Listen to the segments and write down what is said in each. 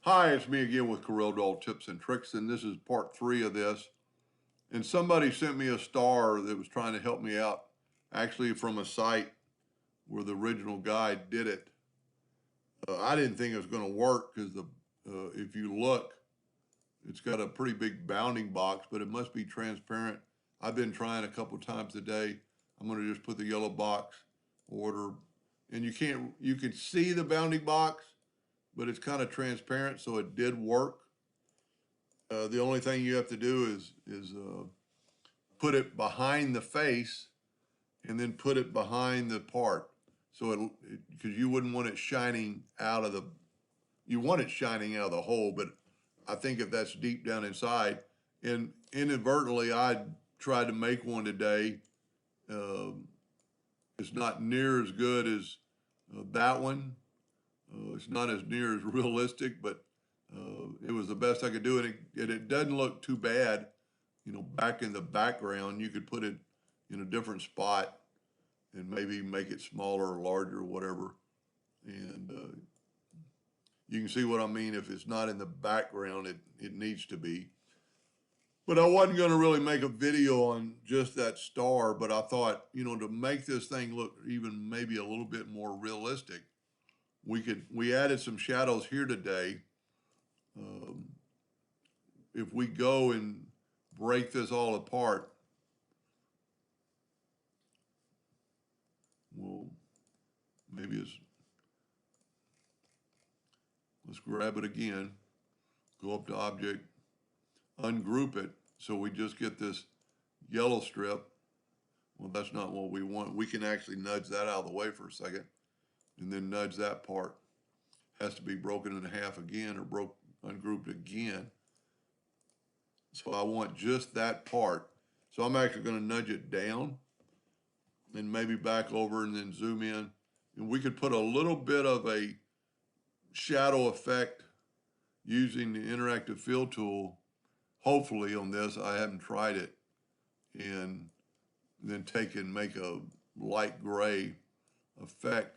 Hi, it's me again with Corel Tips and Tricks, and this is part 3 of this. And somebody sent me a star that was trying to help me out, actually from a site where the original guy did it. I didn't think it was going to work because if you look, it's got a pretty big bounding box, but it must be transparent. I've been trying a couple times a day. I'm going to just put the yellow box order, and you can see the bounding box, but it's kind of transparent, so it did work. The only thing you have to do is put it behind the face and then put it behind the part. So because you wouldn't want it shining out of you want it shining out of the hole, but I think if that's deep down inside, and inadvertently I tried to make one today. Um, it's not near as good as that one. It's not as near as realistic, but it was the best I could do. And it doesn't look too bad, back in the background. You could put it in a different spot and maybe make it smaller or larger or whatever. And you can see what I mean. If it's not in the background, it needs to be. But I wasn't going to really make a video on just that star, but I thought, to make this thing look even maybe a little bit more realistic, we added some shadows here today. Um, if we go and break this all apart, well, let's grab it again, go up to object, ungroup it, so we just get this yellow strip. Well, that's not what we want. We can actually nudge that out of the way for a second, and then nudge that part. Has to be broken in half again or ungrouped again. So I want just that part. So I'm actually going to nudge it down and maybe back over and then zoom in. And we could put a little bit of a shadow effect using the interactive fill tool, hopefully on this. I haven't tried it. And then take and make a light gray effect.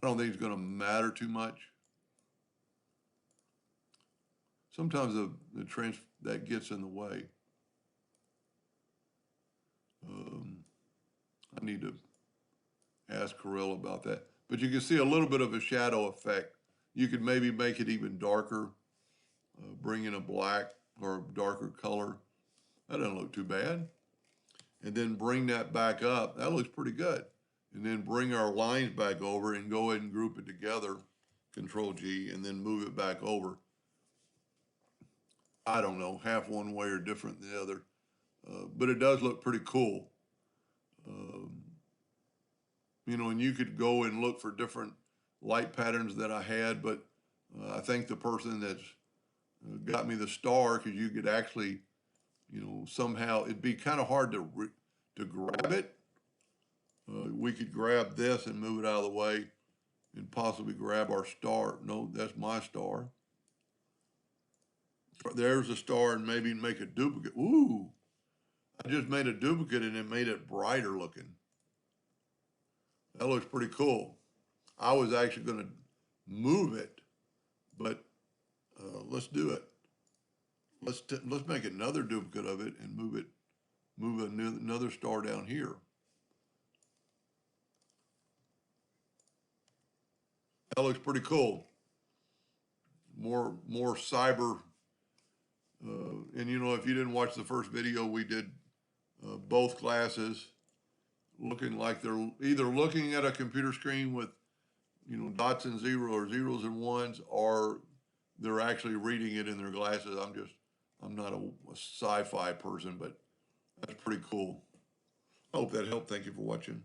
I don't think it's going to matter too much. Sometimes that gets in the way. I need to ask Corel about that. But you can see a little bit of a shadow effect. You could maybe make it even darker, bring in a black or a darker color. That doesn't look too bad. And then bring that back up. That looks pretty good. And then bring our lines back over and go ahead and group it together, Control G, and then move it back over. I don't know, half one way or different than the other. But it does look pretty cool. Um, and you could go and look for different light patterns that I had, but I think the person that's got me the star, because you could actually, somehow, it'd be kind of hard to grab it. We could grab this and move it out of the way and possibly grab our star. No, that's my star. There's a star, and maybe make a duplicate. Ooh, I just made a duplicate and it made it brighter looking. That looks pretty cool. I was actually going to move it, but let's do it. Let's make another duplicate of it and move another star down here. That looks pretty cool. More cyber. And if you didn't watch the first video, we did both glasses looking like they're either looking at a computer screen with, dots and zeros or zeros and ones, or they're actually reading it in their glasses. I'm not a sci-fi person, but that's pretty cool. I hope that helped. Thank you for watching.